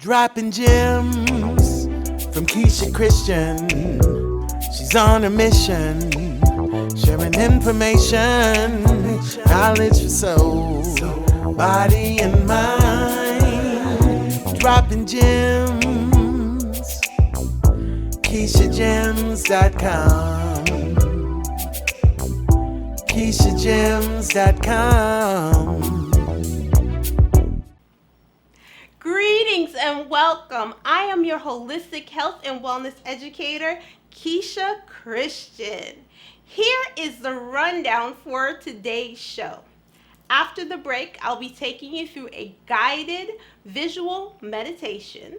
Dropping gems from Keisha Christian. She's on a mission, sharing information, knowledge for soul, body and mind. Dropping gems, KeishaGems.com, KeishaGems.com. Greetings and welcome. I am your holistic health and wellness educator, Keisha Christian. Here is the rundown for today's show. After the break, I'll be taking you through a guided visual meditation.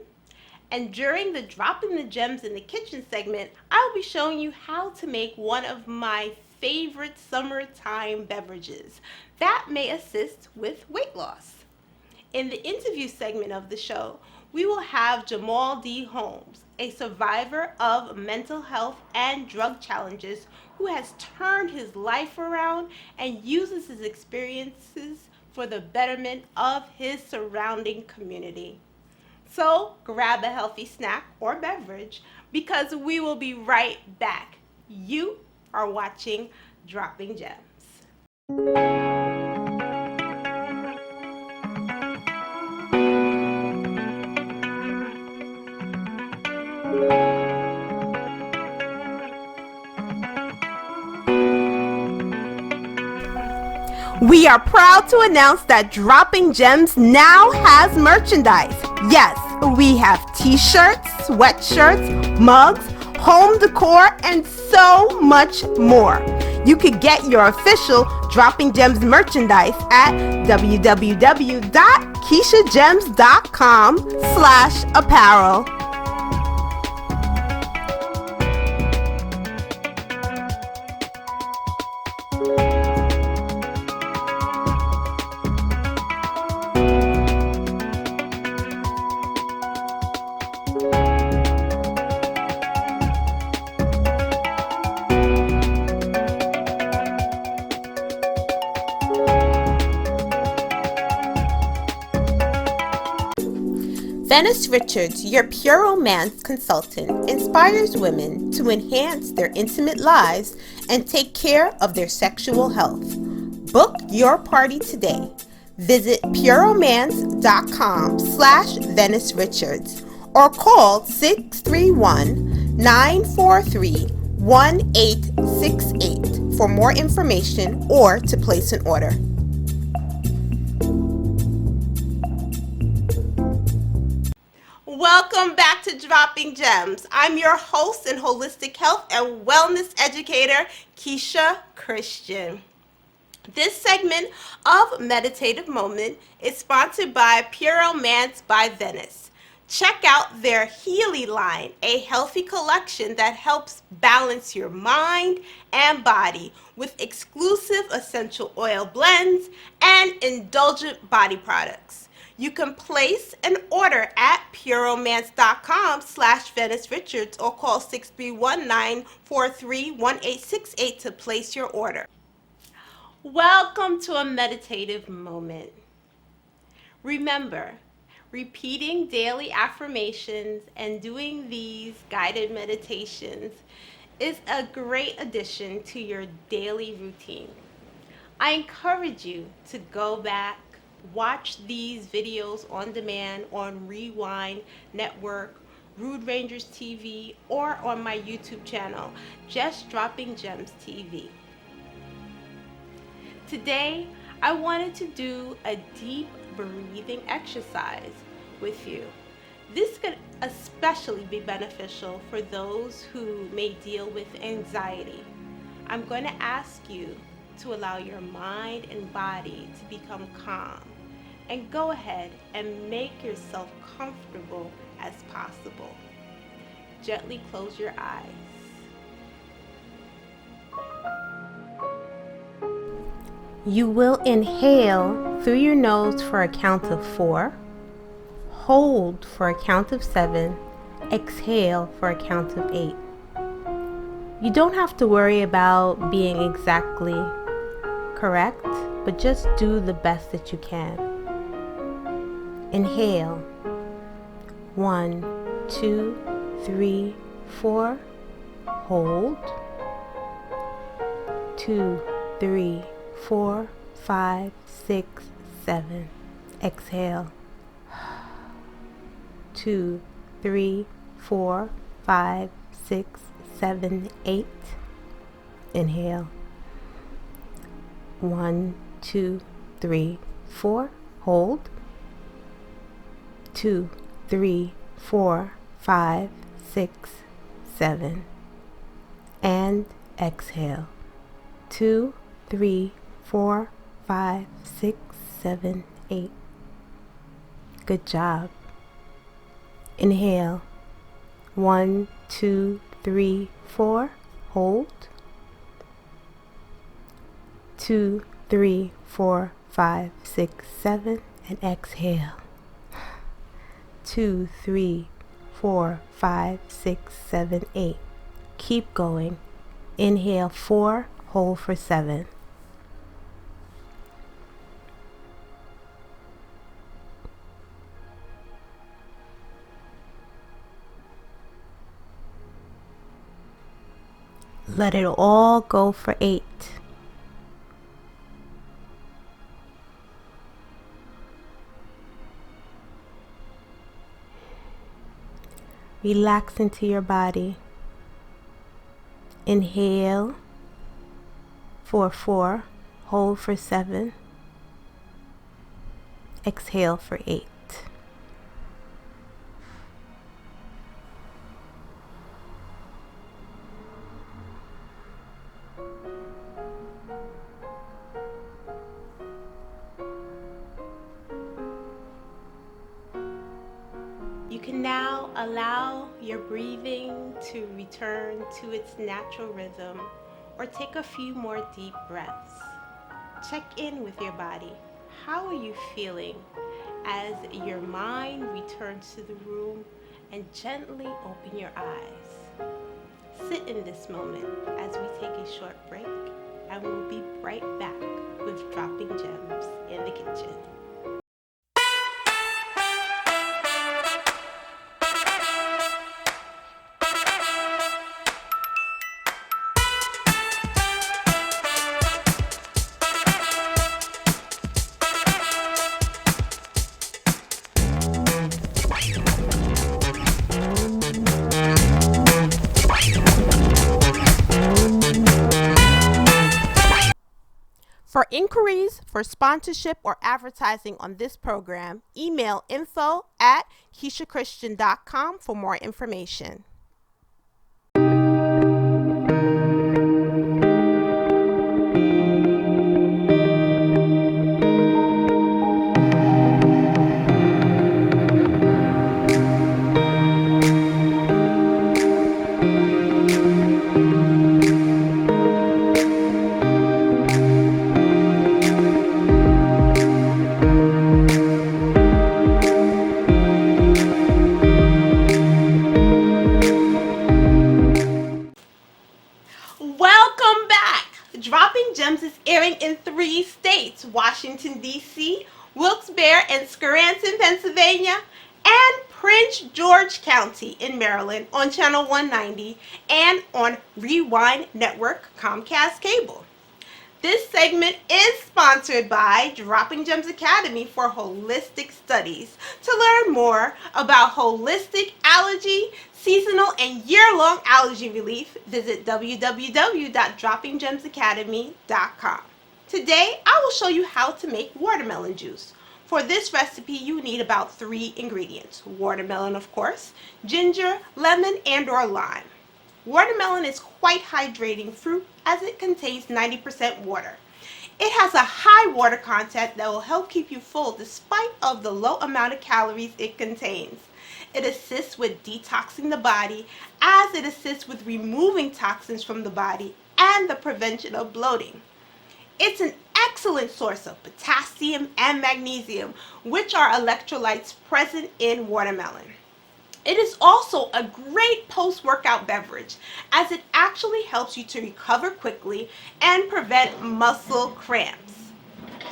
And during the Dropping the Gems in the Kitchen segment, I'll be showing you how to make one of my favorite summertime beverages that may assist with weight loss. In the interview segment of the show, we will have Jamal D. Holmes, a survivor of mental health and drug challenges who has turned his life around and uses his experiences for the betterment of his surrounding community. So grab a healthy snack or beverage because we will be right back. You are watching Dropping Gems. We are proud to announce that Dropping Gems now has merchandise. Yes, we have t-shirts, sweatshirts, mugs, home decor, and so much more. You could get your official Dropping Gems merchandise at www.KeishaGems.com/apparel. Venice Richards, your pure romance consultant, inspires women to enhance their intimate lives and take care of their sexual health. Book your party today. Visit pureromance.com/Venice Richards or call 631-943-1868 for more information or to place an order. Welcome back to Dropping Gems. I'm your host and holistic health and wellness educator, Keisha Christian. This segment of Meditative Moment is sponsored by Pure Romance by Venice. Check out their Healy line, a healthy collection that helps balance your mind and body with exclusive essential oil blends and indulgent body products. You can place an order at pureromance.com/Venice Richards or call 631-943-1868 to place your order. Welcome to a meditative moment. Remember, repeating daily affirmations and doing these guided meditations is a great addition to your daily routine. I encourage you to go back, watch these videos on demand on Rewind Network, Rude Rangers TV, or on my YouTube channel, Just Dropping Gems TV. Today, I wanted to do a deep breathing exercise with you. This could especially be beneficial for those who may deal with anxiety. I'm going to ask you to allow your mind and body to become calm and go ahead and make yourself comfortable as possible. Gently close your eyes. You will inhale through your nose for a count of 4, hold for a count of 7, exhale for a count of 8. You don't have to worry about being exactly correct, but just do the best that you can. Inhale. 1, 2, 3, 4. Hold. 2, 3, 4, 5, 6, 7. Exhale. 2, 3, 4, 5, 6, 7, 8. Inhale. 1, 2, 3, 4. Hold. 2, 3, 4, 5, 6, 7. And exhale. 2, 3, 4, 5, 6, 7, 8. Good job. Inhale. 1, 2, 3, 4. Hold. 2, 3, 4, 5, 6, 7. And exhale. 2, 3, 4, 5, 6, 7, 8. Keep going. Inhale 4, hold for 7. Let it all go for 8. Relax into your body. Inhale for 4, hold for 7. Exhale for 8. You can now allow your breathing to return to its natural rhythm, or take a few more deep breaths. Check in with your body. How are you feeling as your mind returns to the room, and gently open your eyes? Sit in this moment as we take a short break, and we'll be right back with Dropping Gems in the Kitchen. For inquiries for sponsorship or advertising on this program, email info@KeishaChristian.com for more information. Welcome back! Dropping Gems is airing in 3 states: Washington, D.C., Wilkes-Barre and Scranton, Pennsylvania, and Prince George County in Maryland on Channel 190 and on Rewind Network Comcast Cable. This segment is sponsored by Dropping Gems Academy for Holistic Studies. To learn more about holistic allergy, seasonal, and year-long allergy relief, visit www.droppinggemsacademy.com. Today, I will show you how to make watermelon juice. For this recipe, you need about 3 ingredients. Watermelon, of course, ginger, lemon, and/or lime. Watermelon is quite hydrating fruit as it contains 90% water. It has a high water content that will help keep you full despite of the low amount of calories it contains. It assists with detoxing the body, as it assists with removing toxins from the body and the prevention of bloating. It's an excellent source of potassium and magnesium, which are electrolytes present in watermelon. It is also a great post-workout beverage, as it actually helps you to recover quickly and prevent muscle cramps.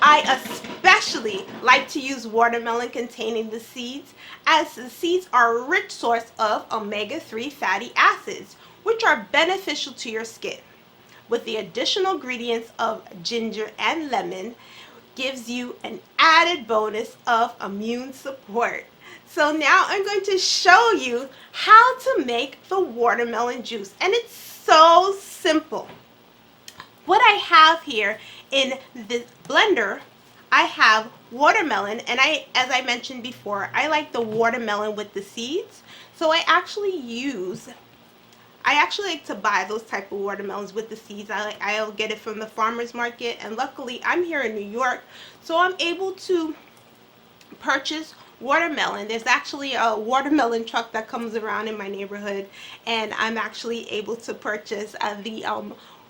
I especially like to use watermelon containing the seeds, as the seeds are a rich source of omega-3 fatty acids, which are beneficial to your skin. With the additional ingredients of ginger and lemon, gives you an added bonus of immune support. So now I'm going to show you how to make the watermelon juice, and it's so simple. What I have here in the blender, I have watermelon, and as I mentioned before, I like the watermelon with the seeds. So I actually like to buy those type of watermelons with the seeds. I'll get it from the farmer's market, and luckily I'm here in New York, so I'm able to purchase watermelon. There's actually a watermelon truck that comes around in my neighborhood, and I'm actually able to purchase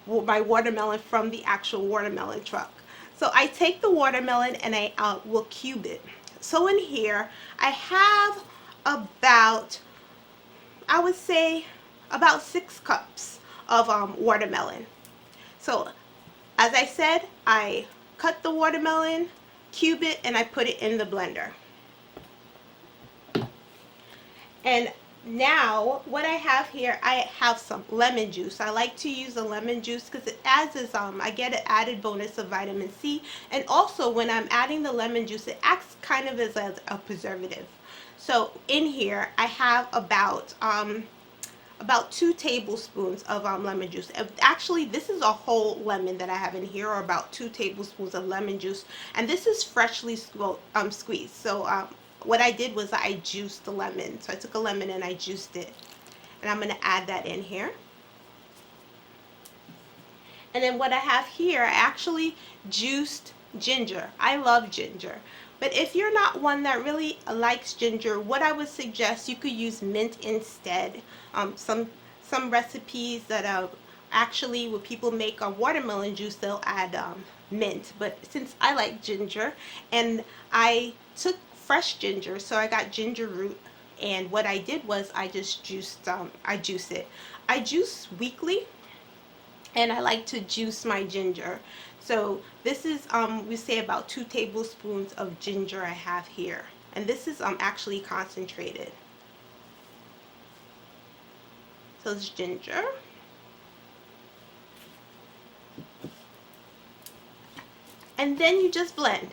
my watermelon from the actual watermelon truck. So I take the watermelon and I will cube it. So in here I have about, I would say, about 6 cups of watermelon. So as I said, I cut the watermelon, cube it, and I put it in the blender. And now what I have here, I have some lemon juice. I like to use the lemon juice because it adds this, I get an added bonus of vitamin C, and also when I'm adding the lemon juice, it acts kind of as a preservative. So in here I have about 2 tablespoons of lemon juice. Actually, this is a whole lemon that I have in here, or about 2 tablespoons of lemon juice, and this is freshly squeezed. So what I did was I juiced the lemon. So I took a lemon and I juiced it, and I'm going to add that in here. And then what I have here, I actually juiced ginger. I love ginger. But if you're not one that really likes ginger, what I would suggest, you could use mint instead. Some recipes that actually, when people make a watermelon juice, they'll add mint. But since I like ginger, and I took fresh ginger, so I got ginger root, and what I did was I just juiced it. I juice weekly, and I like to juice my ginger. So this is we say about 2 tablespoons of ginger I have here, and this is actually concentrated. So it's ginger, and then you just blend.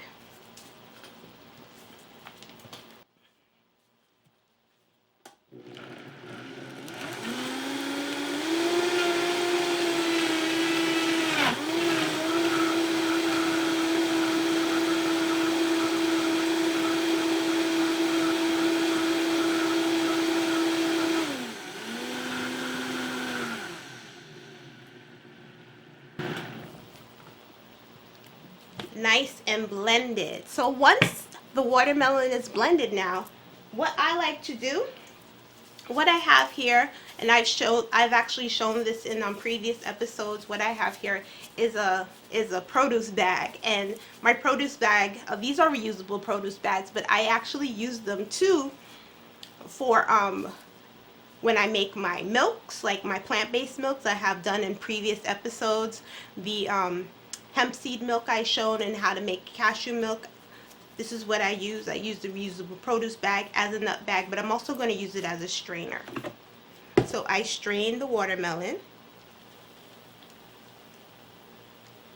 Nice and blended. So once the watermelon is blended now, what I like to do, what I have here, and I've actually shown this in previous episodes, what I have here is a produce bag. And my produce bag, these are reusable produce bags, but I actually use them too for when I make my milks, like my plant-based milks I have done in previous episodes. The hemp seed milk I shown, and how to make cashew milk. This is what I use. I use the reusable produce bag as a nut bag, but I'm also going to use it as a strainer. So I strain the watermelon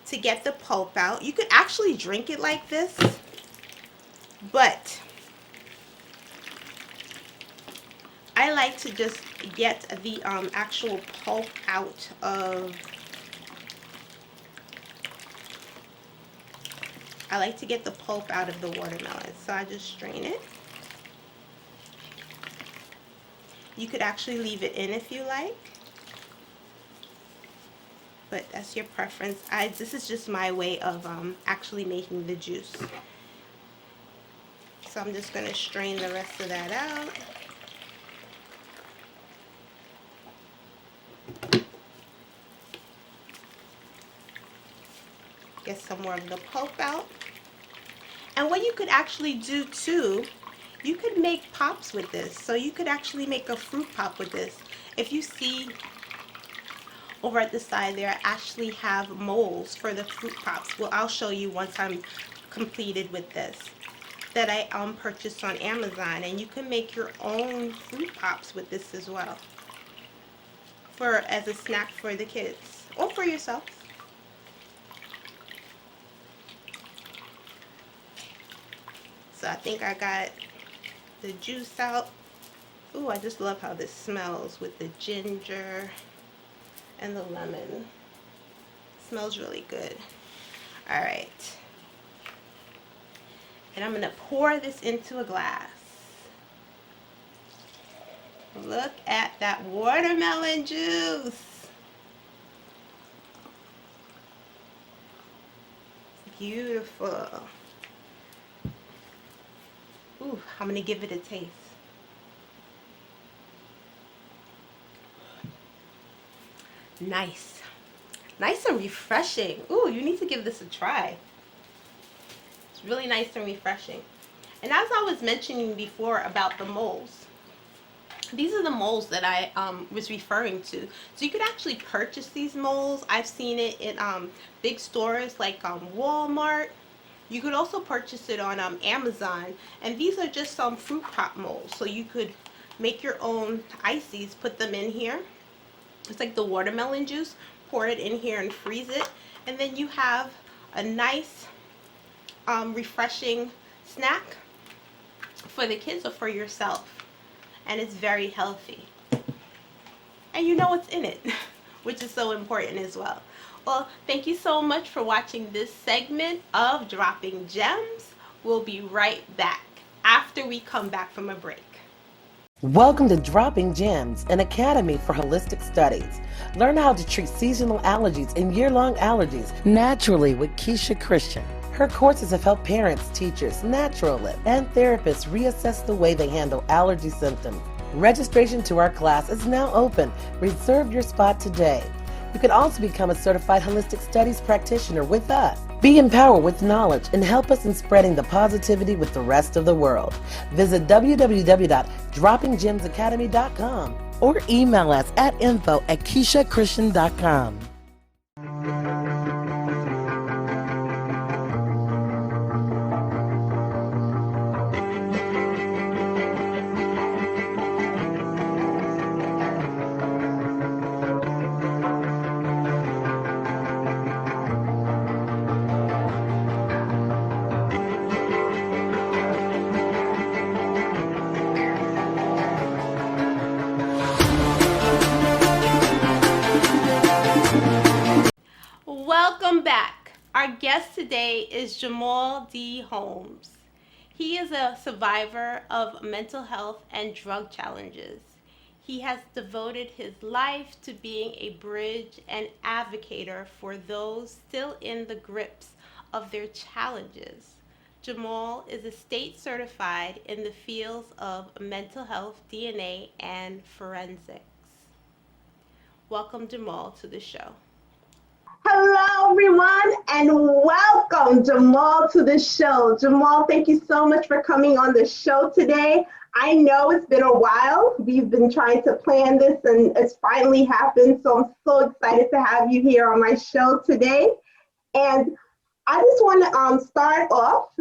to get the pulp out. You could actually drink it like this, but I like to just get the actual pulp out of. I like to get the pulp out of the watermelon, so I just strain it. You could actually leave it in if you like, but that's your preference. This is just my way of actually making the juice. So I'm just going to strain the rest of that out. Get some more of the pulp out. And what you could actually do too, you could make pops with this. So you could actually make a fruit pop with this. If you see over at the side there, I actually have molds for the fruit pops. Well, I'll show you once I'm completed with this, that I purchased on Amazon, and you can make your own fruit pops with this as well, for as a snack for the kids or for yourself. So I think I got the juice out. Ooh, I just love how this smells with the ginger and the lemon. Smells really good. All right. And I'm gonna pour this into a glass. Look at that watermelon juice. Beautiful. Ooh, I'm gonna give it a taste. Nice. Nice and refreshing. Ooh, you need to give this a try. It's really nice and refreshing. And as I was mentioning before about the molds, these are the molds that I was referring to. So you could actually purchase these molds. I've seen it in big stores like Walmart. You could also purchase it on Amazon. And these are just some fruit pop molds. So you could make your own ices, put them in here. It's like the watermelon juice. Pour it in here and freeze it. And then you have a nice refreshing snack for the kids or for yourself. And it's very healthy. And you know what's in it, which is so important as well. Well, thank you so much for watching this segment of Dropping Gems. We'll be right back after we come back from a break. Welcome to Dropping Gems, an academy for holistic studies. Learn how to treat seasonal allergies and year-long allergies naturally with Keisha Christian. Her courses have helped parents, teachers, naturalists, and therapists reassess the way they handle allergy symptoms. Registration to our class is now open. Reserve your spot today. You can also become a certified holistic studies practitioner with us. Be empowered with knowledge and help us in spreading the positivity with the rest of the world. Visit www.droppinggemsacademy.com or email us at info@KeishaChristian.com. Welcome back. Our guest today is Jamal D. Holmes. He is a survivor of mental health and drug challenges. He has devoted his life to being a bridge and advocator for those still in the grips of their challenges. Jamal is a state certified in the fields of mental health, DNA, and forensics. Welcome, Jamal, to the show. Hello, everyone, and welcome, Jamal, to the show. Jamal, thank you so much for coming on the show today. I know it's been a while. We've been trying to plan this, and it's finally happened. So I'm so excited to have you here on my show today. And I just want to start off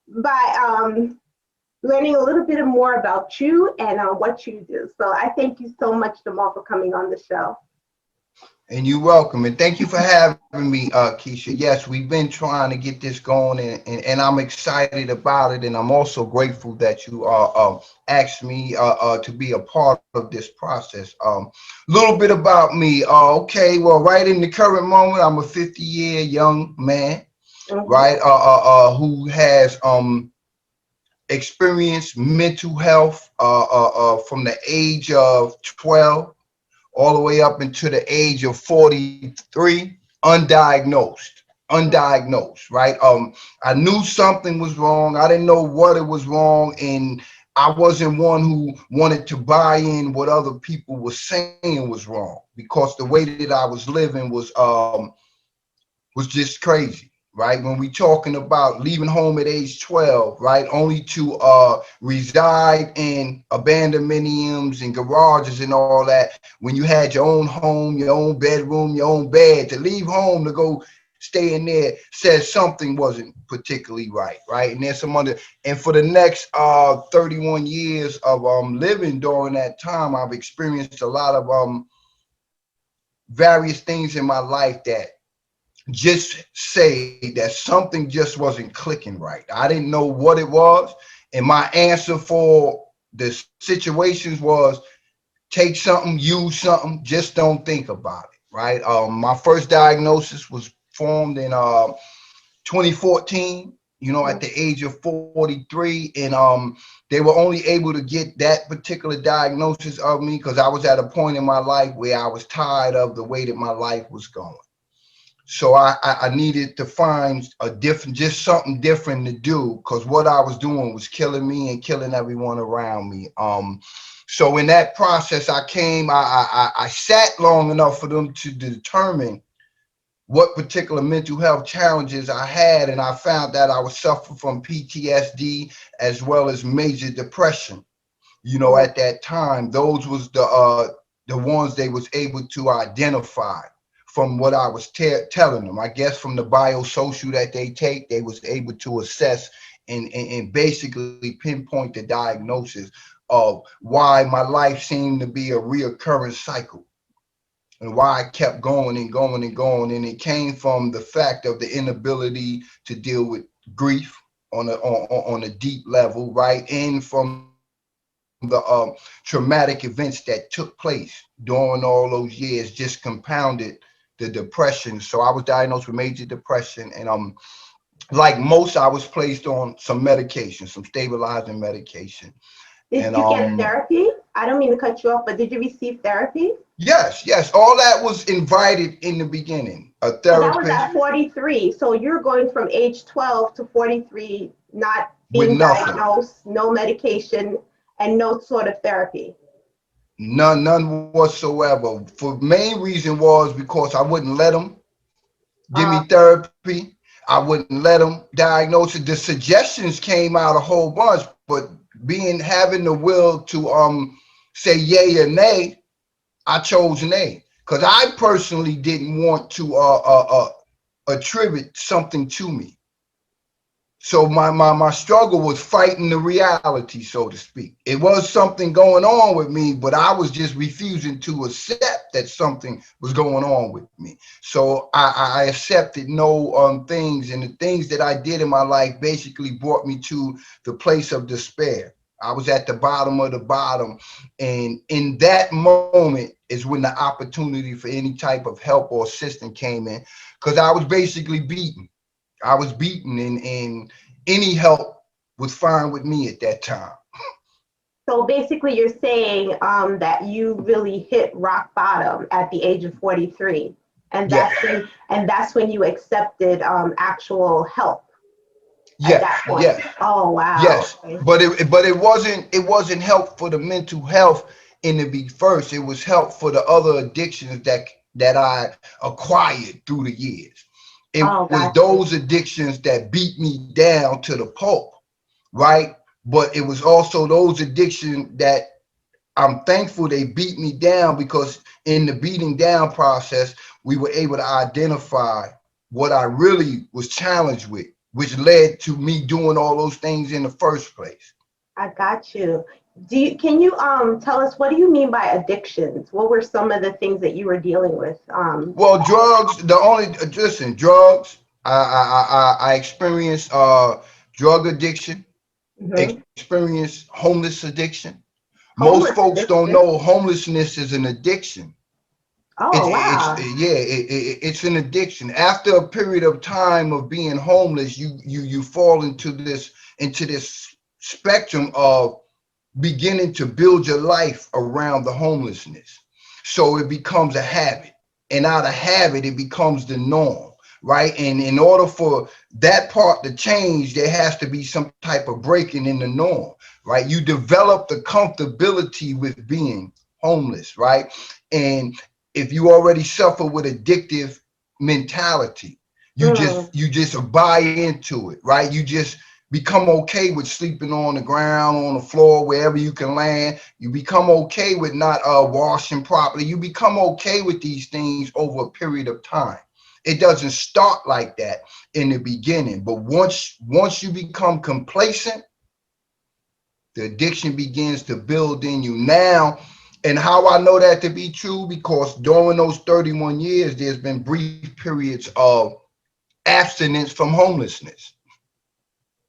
by learning a little bit more about you and what you do. So I thank you so much, Jamal, for coming on the show. And you're welcome. And thank you for having me, Keisha. Yes, we've been trying to get this going, and I'm excited about it. And I'm also grateful that you asked me to be a part of this process. A little bit about me. Okay, well, right in the current moment, I'm a 50-year young man, right, who has experienced mental health from the age of 12 all the way up into the age of 43, undiagnosed, right? I knew something was wrong. I didn't know what it was wrong, and I wasn't one who wanted to buy in what other people were saying was wrong, because the way that I was living was just crazy, right? When we talking about leaving home at age 12, right? Only to reside in abandonments and garages and all that. When you had your own home, your own bedroom, your own bed, to leave home to go stay in there says something wasn't particularly right, right? And there's some other, and for the next 31 years of living during that time, I've experienced a lot of various things in my life that just say that something just wasn't clicking right. I didn't know what it was. And my answer for the situations was take something, use something, just don't think about it. Right. My first diagnosis was formed in 2014, at the age of 43. And they were only able to get that particular diagnosis of me because I was at a point in my life where I was tired of the way that my life was going. So I needed to find a different, just something different to do because what I was doing was killing me and killing everyone around me. So in that process, I sat long enough for them to determine what particular mental health challenges I had, and I found that I was suffering from PTSD as well as major depression. At that time, those was the ones they was able to identify from what I was telling them. I guess from the biosocial that they take, they was able to assess and basically pinpoint the diagnosis of why my life seemed to be a reoccurring cycle and why I kept going and going and going. And it came from the fact of the inability to deal with grief on a deep level, right? And from the traumatic events that took place during all those years just compounded the depression. So I was diagnosed with major depression, and like most, I was placed on some medication, some stabilizing medication. And Did you get therapy? I don't mean to cut you off, but did you receive therapy? yes, all that was invited in the beginning. A So that was therapist at 43. So you're going from age 12 to 43, not with being nothing. diagnosed, no medication, and no sort of therapy. None whatsoever. For main reason was because I wouldn't let them give Uh, me therapy. I wouldn't let them diagnose it. The suggestions came out a whole bunch, but being having the will to say yay or nay, I chose nay because I personally didn't want to attribute something to me. So my struggle was fighting the reality, so to speak. It was something going on with me, but I was just refusing to accept that something was going on with me. So I accepted no things, and the things that I did in my life basically brought me to the place of despair. I was at the bottom of the bottom, and in that moment is when the opportunity for any type of help or assistance came in, because I was basically beaten. I was beaten, and any help was fine with me at that time. so basically, you're saying that you really hit rock bottom at the age of 43, and Yes, that's when you accepted actual help at yes, that point. yes, Oh wow. yes. Okay. But it wasn't help for the mental health in the be first. It was help for the other addictions that I acquired through the years. It Oh, was got you. those addictions that beat me down to the pulp, right? But it was also those addictions that I'm thankful they beat me down, because in the beating down process, we were able to identify what I really was challenged with, which led to me doing all those things in the first place. I got you. Can you tell us, what do you mean by addictions? What were some of the things that you were dealing with? Well, drugs, the only, listen, drugs, I experienced drug addiction, Mhm. experienced homeless addiction. Most Homeless folks don't addiction. know homelessness is an addiction. Oh wow. It's an addiction. After a period of time of being homeless, you fall into this spectrum of beginning to build your life around the homelessness. So it becomes a habit, and out of habit, it becomes the norm, right? And in order for that part to change, there has to be some type of breaking in the norm, right? You develop the comfortability with being homeless, right? And if you already suffer with addictive mentality, Mm. You just buy into it, right? You just become okay with sleeping on the ground, on the floor, wherever you can land. You become okay with not washing properly. You become okay with these things over a period of time. It doesn't start like that in the beginning, but once you become complacent, the addiction begins to build in you now. And how I know that to be true, because during those 31 years, there's been brief periods of abstinence from homelessness.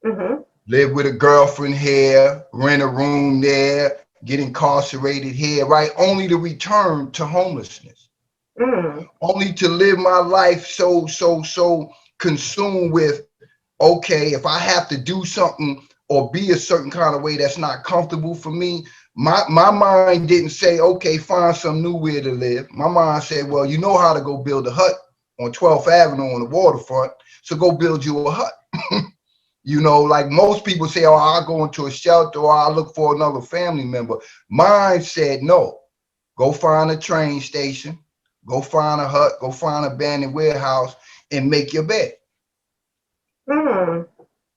Mm-hmm. Live with a girlfriend here, rent a room there, get incarcerated here, right? Only to return to homelessness. Mm. Only to live my life so consumed with, okay, if I have to do something or be a certain kind of way that's not comfortable for me, my mind didn't say, okay, find some new way to live. My mind said, well, you know how to go build a hut on 12th Avenue on the waterfront, so go build you a hut. You know, like most people say, oh, I'll go into a shelter or I'll look for another family member. Mine said, no, go find a train station, go find a hut, go find an abandoned warehouse and make your bed. Mm.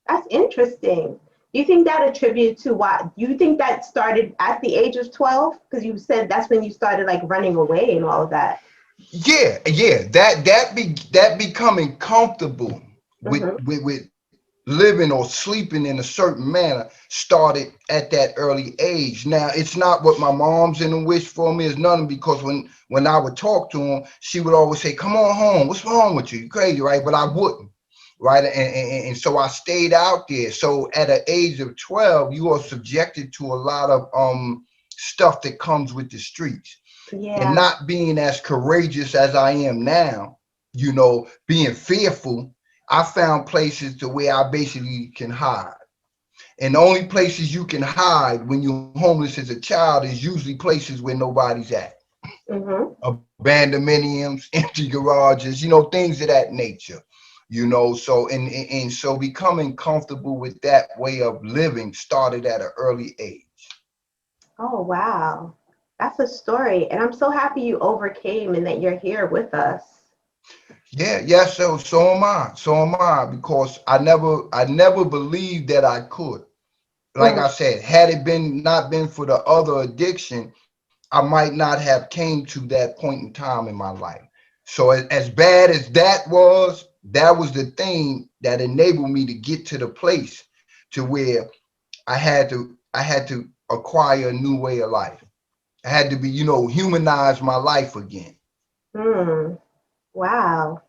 That's interesting. Do you think that attributes to what? Do you think that started at the age of 12? Because you said that's when you started like running away and all of that. Yeah. That becoming comfortable Mm-hmm. with living or sleeping in a certain manner started at that early age. Now, it's not what my mom's in the wish for me is nothing, because when I would talk to him, she would always say, come on home. What's wrong with you? You crazy, right? But I wouldn't. Right. And so I stayed out there. So at an age of 12, you are subjected to a lot of stuff that comes with the streets. And Yeah. not being as courageous as I am now, you know, being fearful, I found places to where I basically can hide. And the only places you can hide when you're homeless as a child is usually places where nobody's at. Mm-hmm. Abandonments, empty garages, you know, things of that nature. You know, so and so becoming comfortable with that way of living started at an early age. Oh, wow. That's a story. And I'm so happy you overcame and that you're here with us. Yeah. So am I. So am I, because I never believed that I could. Like Mm. I said, had it been not been for the other addiction, I might not have came to that point in time in my life. So as bad as that was the thing that enabled me to get to the place to where I had to acquire a new way of life. I had to be, you know, humanize my life again. Mm. Wow.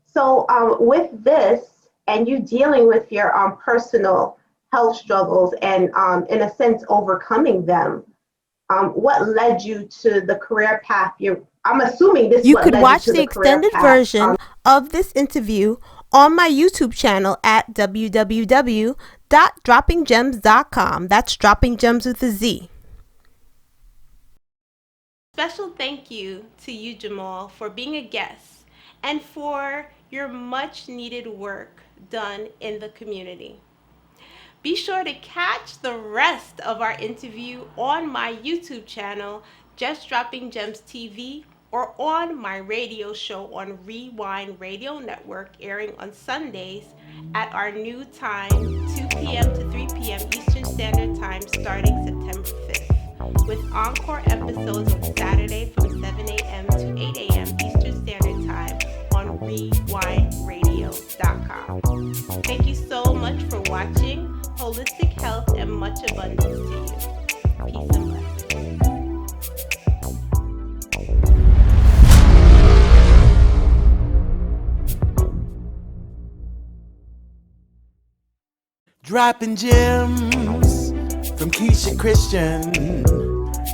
So, with this and you dealing with your personal health struggles and, in a sense, overcoming them, what led you to the career path? I'm assuming this is You what could led you watch to the the career extended path. version of this interview on my YouTube channel at www.droppinggems.com. That's dropping gems with a Z. Special thank you to you, Jamal, for being a guest and for your much needed work done in the community. Be sure to catch the rest of our interview on my YouTube channel, Just Dropping Gems TV, or on my radio show on Rewind Radio Network, airing on Sundays at our new time, 2 p.m. to 3 p.m. Eastern Standard Time, starting September 5th, with encore episodes on Saturday from 7 a.m. to 8 a.m. Eastern Standard Time on rewindradio.com. Thank you so much for watching. Holistic health and much abundance to you. Peace and blessings. Dropping gems from Keisha Christian.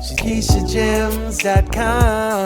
She's KeishaGems.com.